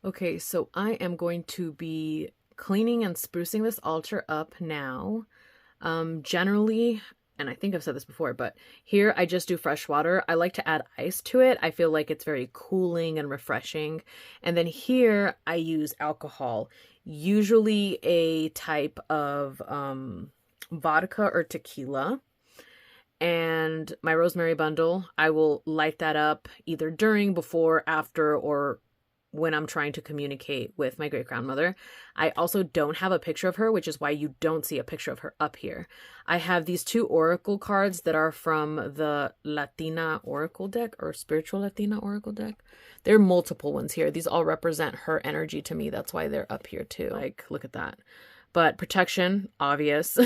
Okay, so I am going to be cleaning and sprucing this altar up now. Generally, and I think I've said this before, but here I just do fresh water. I like to add ice to it. I feel like it's very cooling and refreshing. And then here I use alcohol, usually a type of vodka or tequila. And my rosemary bundle, I will light that up either during, before, after, or when I'm trying to communicate with my great grandmother. I also don't have a picture of her, which is why you don't see a picture of her up here. I have these two oracle cards that are from the Latina Oracle deck, or Spiritual Latina Oracle deck. There are multiple ones here. These all represent her energy to me. That's why they're up here too. Like, look at that. But protection, obvious.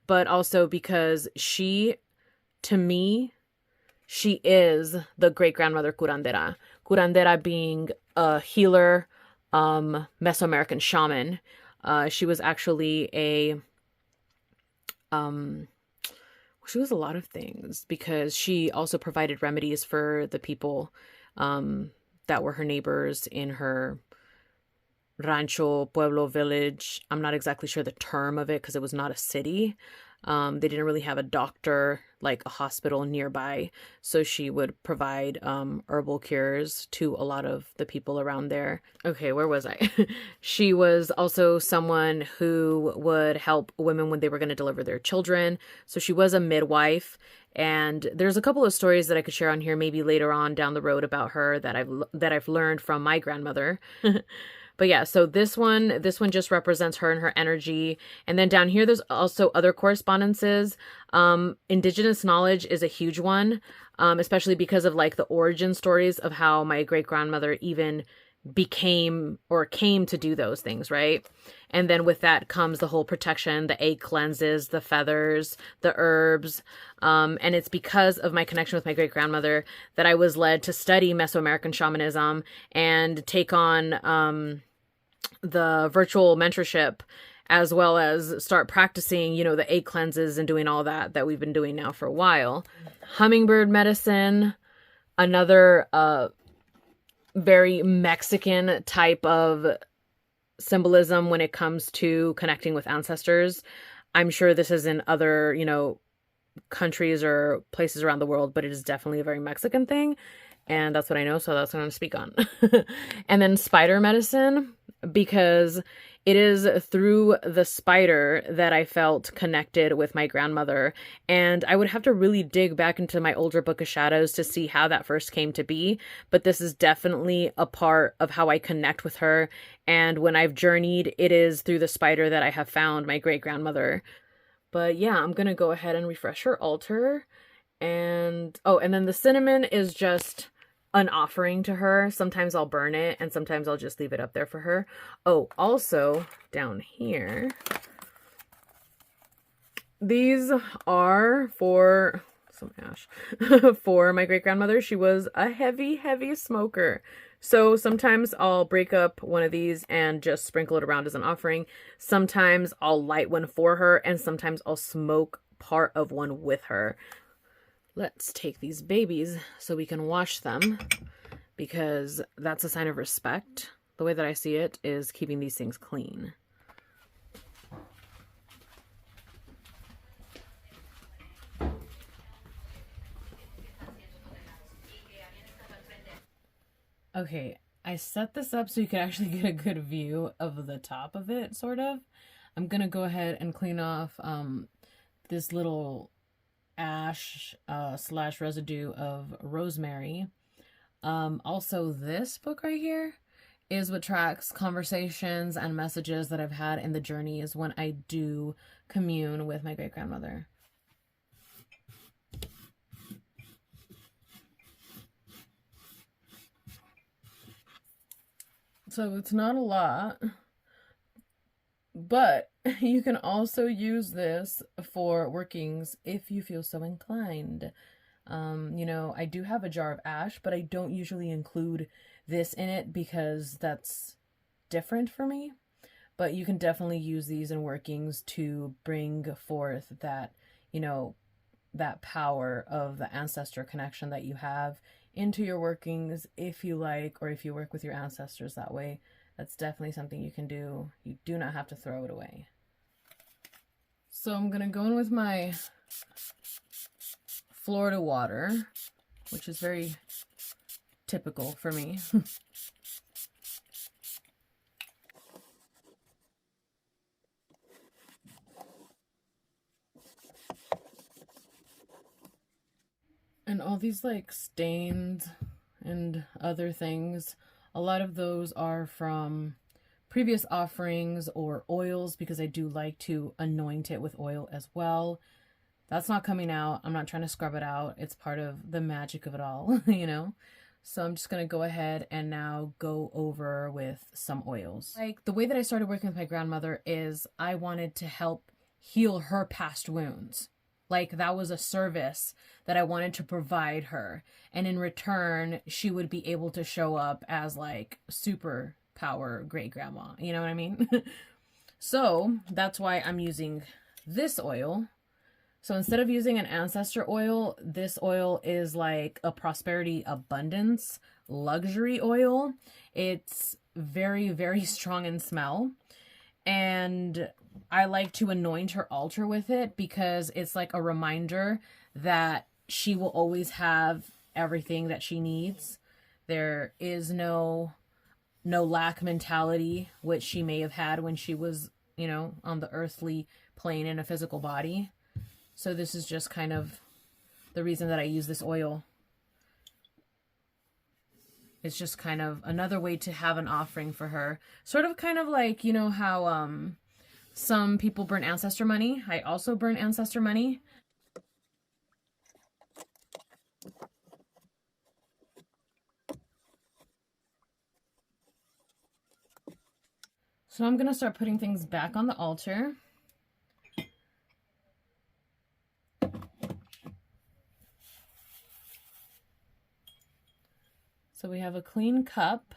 But also because to me, she is the great grandmother curandera. Curandera being a healer, Mesoamerican shaman. She was actually she was a lot of things because she also provided remedies for the people that were her neighbors in her rancho, pueblo, village. I'm not exactly sure the term of it because it was not a city. They didn't really have a doctor, like a hospital nearby. So she would provide herbal cures to a lot of the people around there. Okay, where was I? She was also someone who would help women when they were going to deliver their children. So she was a midwife. And there's a couple of stories that I could share on here maybe later on down the road about her that I've learned from my grandmother. But yeah, so this one just represents her and her energy. And then down here, there's also other correspondences. Indigenous knowledge is a huge one, especially because of like the origin stories of how my great grandmother even became or came to do those things, right? And then with that comes the whole protection, the egg cleanses, the feathers, the herbs. And it's because of my connection with my great grandmother that I was led to study Mesoamerican shamanism and take on the virtual mentorship, as well as start practicing, the egg cleanses and doing all that we've been doing now for a while. Hummingbird medicine, another very Mexican type of symbolism when it comes to connecting with ancestors. I'm sure this is in other, countries or places around the world, but it is definitely a very Mexican thing. And that's what I know, so that's what I'm going to speak on. And then spider medicine, because it is through the spider that I felt connected with my grandmother. And I would have to really dig back into my older Book of Shadows to see how that first came to be. But this is definitely a part of how I connect with her. And when I've journeyed, it is through the spider that I have found my great grandmother. But yeah, I'm going to go ahead and refresh her altar. And then the cinnamon is just an offering to her. Sometimes I'll burn it and sometimes I'll just leave it up there for her. Oh, also down here, these are for some ash for my great grandmother. She was a heavy smoker. So sometimes I'll break up one of these and just sprinkle it around as an offering. Sometimes I'll light one for her and sometimes I'll smoke part of one with her. Let's take these babies so we can wash them, because that's a sign of respect. The way that I see it is keeping these things clean. Okay, I set this up so you can actually get a good view of the top of it, sort of. I'm gonna go ahead and clean off this little ash slash residue of rosemary. Also, this book right here is what tracks conversations and messages that I've had in the journeys when I do commune with my great grandmother. So it's not a lot, but you can also use this for workings if you feel so inclined. I do have a jar of ash, but I don't usually include this in it because that's different for me. But you can definitely use these in workings to bring forth that, that power of the ancestor connection that you have into your workings if you like, or if you work with your ancestors that way. That's definitely something you can do. You do not have to throw it away. So I'm going to go in with my Florida water, which is very typical for me. And all these like stains and other things, a lot of those are from previous offerings or oils, because I do like to anoint it with oil as well. That's not coming out. I'm not trying to scrub it out. It's part of the magic of it all, you know? So I'm just going to go ahead and now go over with some oils. Like the way that I started working with my grandmother is I wanted to help heal her past wounds. Like that was a service that I wanted to provide her. And in return, she would be able to show up as like super power great grandma. You know what I mean? So that's why I'm using this oil. So instead of using an ancestor oil, this oil is like a prosperity, abundance, luxury oil. It's very, very strong in smell. And I like to anoint her altar with it because it's like a reminder that she will always have everything that she needs. There is no lack mentality, which she may have had when she was, you know, on the earthly plane in a physical body. So this is just kind of the reason that I use this oil. It's just kind of another way to have an offering for her. Sort of kind of like, you know, how some people burn ancestor money. I also burn ancestor money. So I'm going to start putting things back on the altar. So we have a clean cup.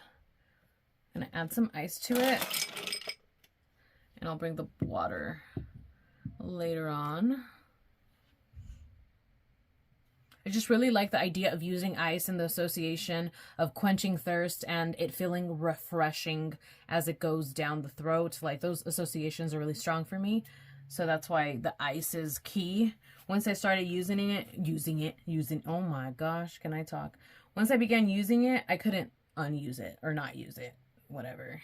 I'm going to add some ice to it. And I'll bring the water later on. I just really like the idea of using ice and the association of quenching thirst and it feeling refreshing as it goes down the throat. Like those associations are really strong for me. So that's why the ice is key. Once I started using it, oh my gosh, can I talk? Once I began using it, I couldn't unuse it or not use it, whatever.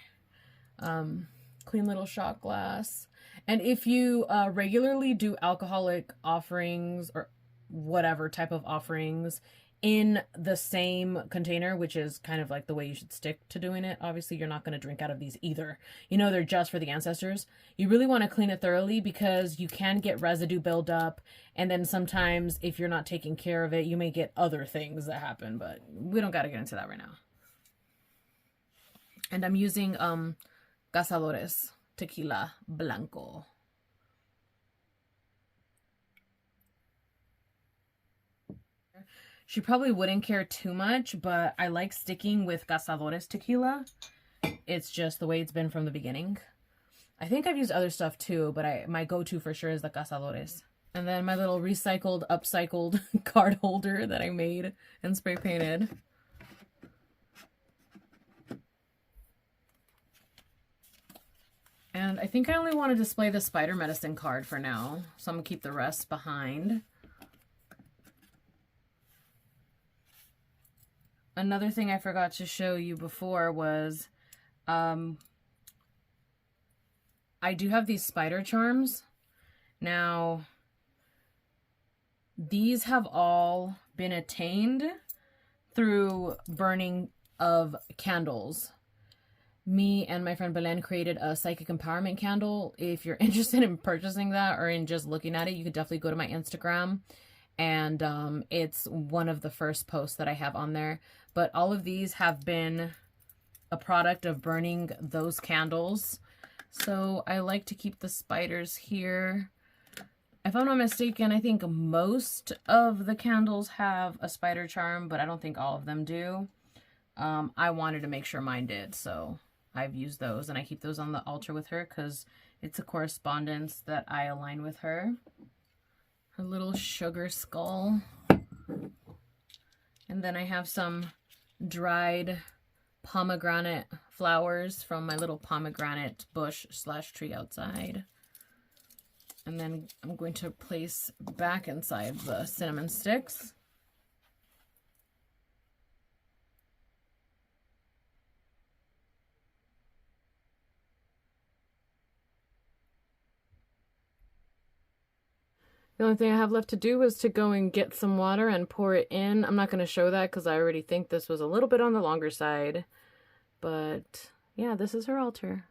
Clean little shot glass. And if you regularly do alcoholic offerings or whatever type of offerings in the same container, which is kind of like the way you should stick to doing it. Obviously, you're not going to drink out of these either. You know, they're just for the ancestors. You really want to clean it thoroughly because you can get residue buildup. And then sometimes if you're not taking care of it, you may get other things that happen, but we don't got to get into that right now. And I'm using Cazadores Tequila Blanco. She probably wouldn't care too much, but I like sticking with Cazadores tequila. It's just the way it's been from the beginning. I think I've used other stuff too, but my go-to for sure is the Cazadores. And then my little recycled, upcycled card holder that I made and spray painted. And I think I only want to display the spider medicine card for now, so I'm going to keep the rest behind. Another thing I forgot to show you before was I do have these spider charms. Now, these have all been attained through burning of candles. Me and my friend Belen created a psychic empowerment candle. If you're interested in purchasing that or in just looking at it, you could definitely go to my Instagram. And it's one of the first posts that I have on there. But all of these have been a product of burning those candles. So I like to keep the spiders here. If I'm not mistaken, I think most of the candles have a spider charm, but I don't think all of them do. I wanted to make sure mine did, so I've used those. And I keep those on the altar with her because it's a correspondence that I align with her. Her little sugar skull. And then I have some dried pomegranate flowers from my little pomegranate bush / tree outside. And then I'm going to place back inside the cinnamon sticks. The only thing I have left to do is to go and get some water and pour it in. I'm not going to show that because I already think this was a little bit on the longer side. But yeah, this is her altar.